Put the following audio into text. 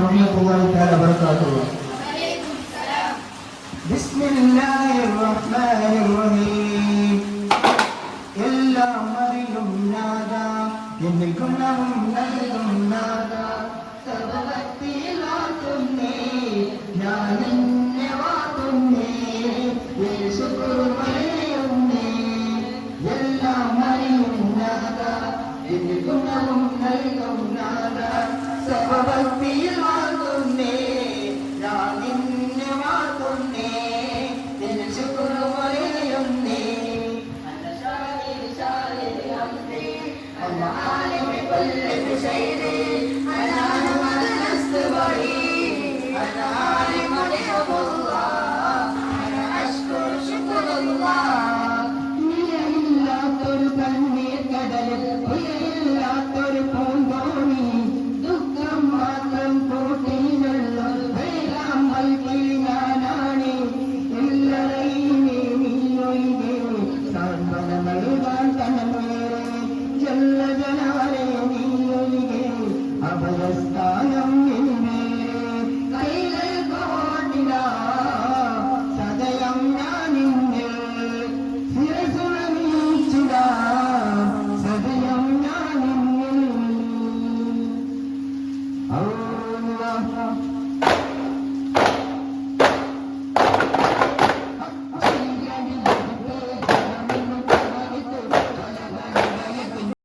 വറഹ്മത്തുള്ളാഹി തആല വബറകാതുഹു. ബിസ്മില്ലാഹിർ റഹ്മാനിർ റഹീം. എല്ലാം അറിയും നാഥ, എന്നിൽ ഗുണവും നൽകും നാഥ, സർവ്വശക്തിയിൽ വാഴ്ത്തുന്നേ, ഞാൻ നിന്നെ വാഴ്ത്തുന്നേ, യേശുക്രിസ്തു പറയുന്നേ. എല്ലാം അറിയും നാഥ, എന്നിൽ ഗുണവും നൽകും നാഥ, സർവ്വശക്തിയിൽ വാഴ്ത്തുന്നേ, ഞാൻ നിന്നെ വാഴ്ത്തുന്നേ, യേശുക്രിസ്തു പറയുന്നേ. أنا عالم بكل بشيء، أنا أحمد لست بعيد، أنا عالم نعم الله، أنا أشكر شكر الله. നീയില്ലാത്തൊരു കണ്ണീർ കടലിൽ, നീയില്ലാത്തൊരു പൂന്തോണി, ദുഃഖം മാത്രം കൂട്ടിനുള്ളൊരു വെള്ളം നൽകി ഞാനാണ്. എല്ലാരെയും നീയൊഴികെ സാന്ത്വനമേകാൻ തന്നേറെ, ജല്ല ജലാലേ നീയൊഴികെ അഭയസ്ഥാനം എന്നേറെ. കൈകൾ കോട്ടില സദയം ഞാൻ